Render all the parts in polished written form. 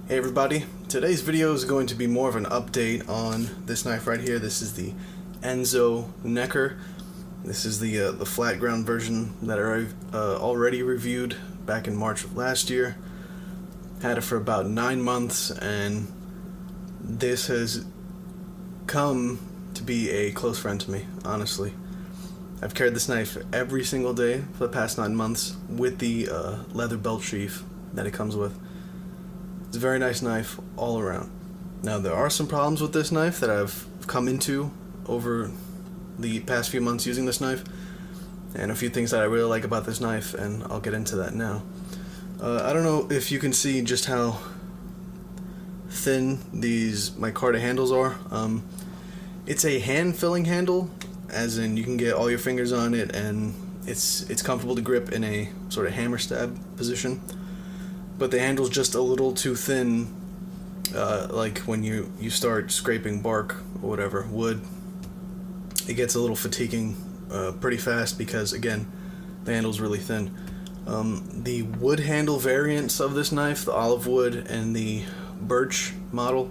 Hey everybody, today's video is going to be more of an update on this knife right here. This is the Enzo Necker. This is the flat ground version that I already reviewed back in March of last year. Had it for about 9 months, and this has come to be a close friend to me, honestly. I've carried this knife every single day for the past 9 months with the leather belt sheath that it comes with. It's a very nice knife all around. Now, there are some problems with this knife that I've come into over the past few months using this knife, and a few things that I really like about this knife, and I'll get into that now. I don't know if you can see just how thin these micarta handles are. It's a hand-filling handle, as in you can get all your fingers on it, and it's comfortable to grip in a sort of hammer stab position. But the handle's just a little too thin, like when you start scraping bark or whatever, wood. It gets a little fatiguing pretty fast because, again, the handle's really thin. The wood handle variants of this knife, the olive wood and the birch model,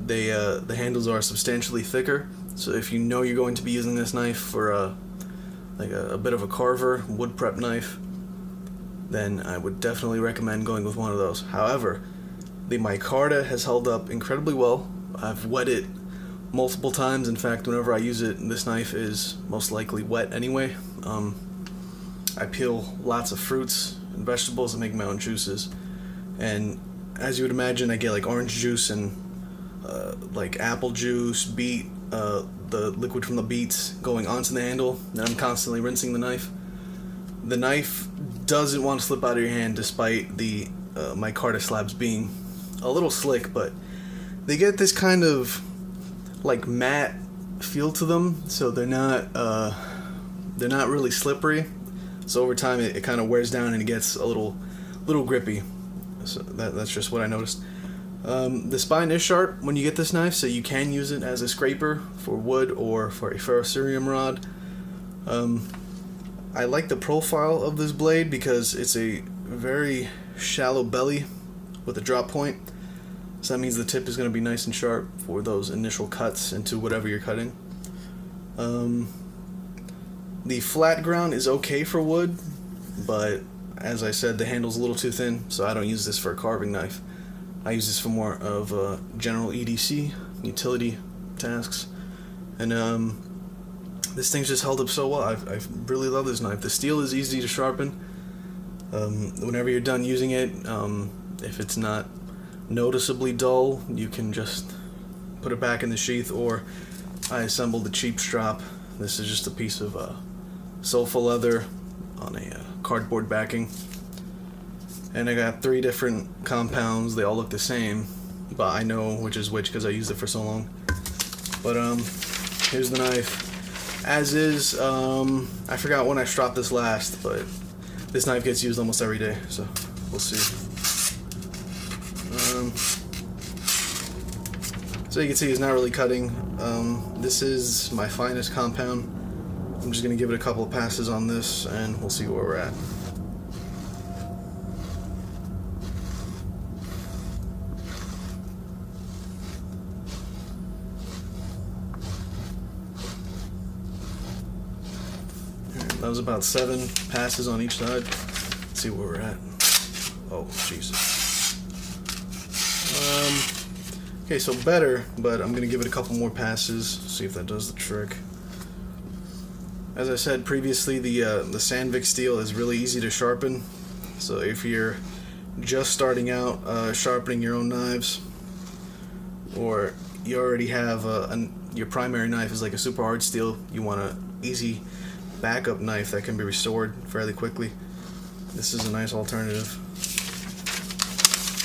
the handles are substantially thicker. So if you know you're going to be using this knife for a bit of a carver, wood prep knife, then I would definitely recommend going with one of those. However, the micarta has held up incredibly well. I've wet it multiple times. In fact, whenever I use it, this knife is most likely wet anyway. I peel lots of fruits and vegetables and make my own juices. And as you would imagine, I get like orange juice and like apple juice, beet, the liquid from the beets going onto the handle, and I'm constantly rinsing the knife. The knife doesn't want to slip out of your hand despite the micarta slabs being a little slick, but they get this kind of like matte feel to them, so they're not really slippery. So over time it kind of wears down and it gets a little grippy. So that's just what I noticed. The spine is sharp when you get this knife, so you can use it as a scraper for wood or for a ferrocerium rod. I like the profile of this blade because it's a very shallow belly with a drop point. So that means the tip is going to be nice and sharp for those initial cuts into whatever you're cutting. The flat ground is okay for wood, but as I said, the handle's a little too thin, so I don't use this for a carving knife. I use this for more of general EDC, utility tasks. And this thing's just held up so well. I really love this knife. The steel is easy to sharpen. Whenever you're done using it, if it's not noticeably dull, you can just put it back in the sheath, or I assembled the cheap strap. This is just a piece of sofa leather on a cardboard backing. And I got 3 different compounds. They all look the same, but I know which is which because I used it for so long. But here's the knife. As is, I forgot when I stropped this last, but this knife gets used almost every day, so we'll see. So you can see it's not really cutting. This is my finest compound. I'm just going to give it a couple of passes on this, and we'll see where we're at. That was about 7 passes on each side. Let's see where we're at. Oh, Jesus. Okay, so better, but I'm going to give it a couple more passes, see if that does the trick. As I said previously, the Sandvik steel is really easy to sharpen. So if you're just starting out sharpening your own knives, or you already have your primary knife is like a super hard steel, you want an easy backup knife that can be restored fairly quickly, this is a nice alternative.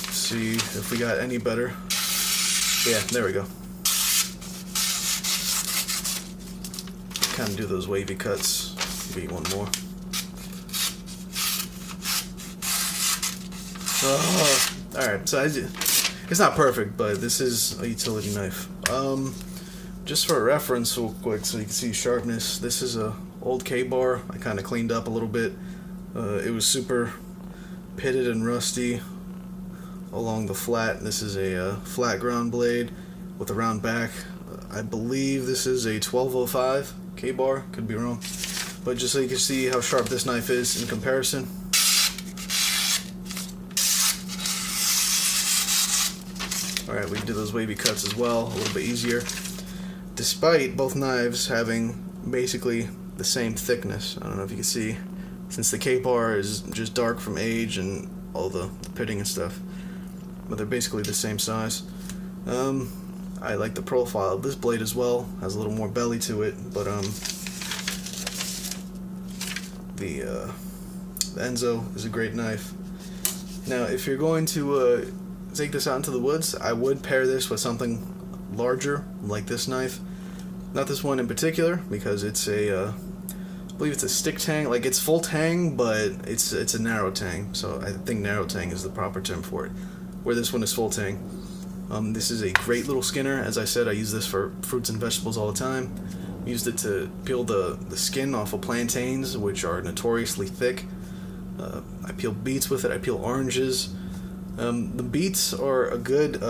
Let's see if we got any better. Yeah, there we go. Kind of do those wavy cuts. Give you one more. Alright, so it's not perfect, but this is a utility knife. Just for reference real quick so you can see sharpness, this is a old K-bar. I kind of cleaned up a little bit. It was super pitted and rusty along the flat. This is a flat ground blade with a round back. I believe this is a 1205 K-bar, could be wrong. But just so you can see how sharp this knife is in comparison. Alright, we can do those wavy cuts as well, a little bit easier. Despite both knives having basically the same thickness. I don't know if you can see, since the K-bar is just dark from age and all the pitting and stuff. But they're basically the same size. I like the profile of this blade as well. Has a little more belly to it, but the Enzo is a great knife. Now, if you're going to take this out into the woods, I would pair this with something larger, like this knife. Not this one in particular, because it's I believe it's a stick tang. Like, it's full tang, but it's a narrow tang. So I think narrow tang is the proper term for it. Where this one is full tang. This is a great little skinner. As I said, I use this for fruits and vegetables all the time. Used it to peel the skin off of plantains, which are notoriously thick. I peel beets with it. I peel oranges. The beets are a good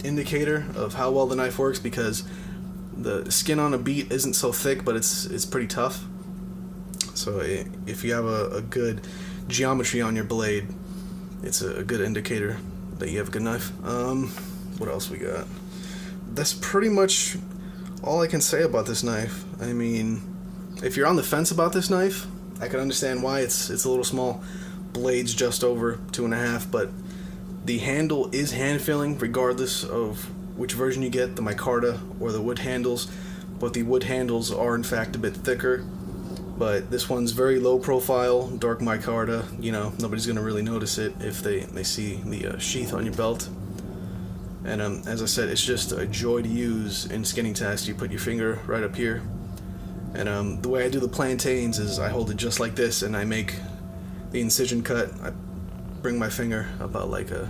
indicator of how well the knife works, because the skin on a beet isn't so thick, but it's pretty tough. So if you have a good geometry on your blade, it's a good indicator that you have a good knife. What else we got? That's pretty much all I can say about this knife. I mean, if you're on the fence about this knife, I can understand why. It's a little small. Blade's just over 2.5, but the handle is hand filling regardless of which version you get, the micarta or the wood handles. But the wood handles are in fact a bit thicker. But this one's very low profile, dark micarta. You know, nobody's gonna really notice it if they see the sheath on your belt. And as I said, it's just a joy to use in skinning tasks. You put your finger right up here, and the way I do the plantains is I hold it just like this, and I make the incision cut. I bring my finger about like a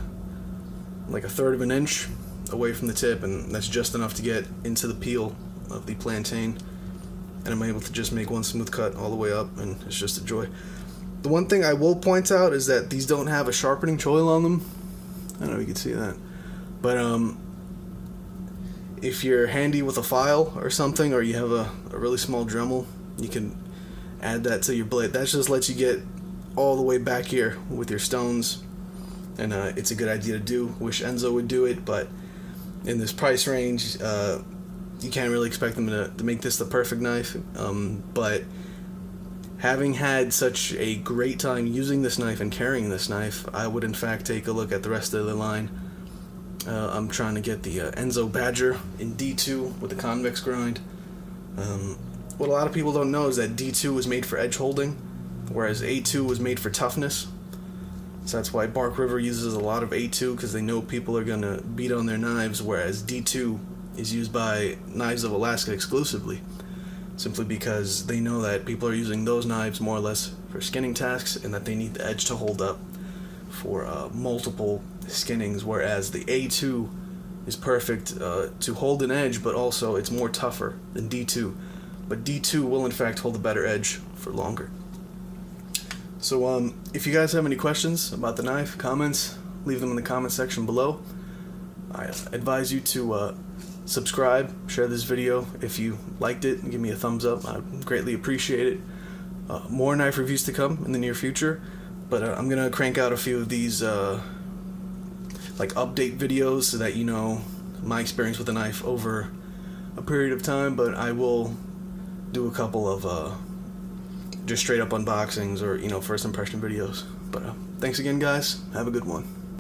third of an inch away from the tip, and that's just enough to get into the peel of the plantain. And I'm able to just make one smooth cut all the way up, and it's just a joy. The one thing I will point out is that these don't have a sharpening choil on them. I don't know if you can see that. But if you're handy with a file or something, or you have a really small Dremel, you can add that to your blade. That just lets you get all the way back here with your stones. And it's a good idea to do. Wish Enzo would do it, but in this price range, you can't really expect them to make this the perfect knife. But having had such a great time using this knife and carrying this knife, I would in fact take a look at the rest of the line. I'm trying to get the Enzo Badger in D2 with the convex grind. What a lot of people don't know is that D2 was made for edge holding, whereas A2 was made for toughness. So that's why Bark River uses a lot of A2, because they know people are going to beat on their knives, whereas D2 is used by Knives of Alaska exclusively, simply because they know that people are using those knives more or less for skinning tasks, and that they need the edge to hold up for multiple skinnings, whereas the A2 is perfect to hold an edge, but also it's more tougher than D2. But D2 will in fact hold a better edge for longer. So if you guys have any questions about the knife, comments, leave them in the comment section below. I advise you to subscribe, share this video if you liked it, and give me a thumbs up. I greatly appreciate it. More knife reviews to come in the near future, but I'm gonna crank out a few of these like update videos so that you know my experience with the knife over a period of time. But I will do a couple of just straight up unboxings or first impression videos. But thanks again, guys. Have a good one.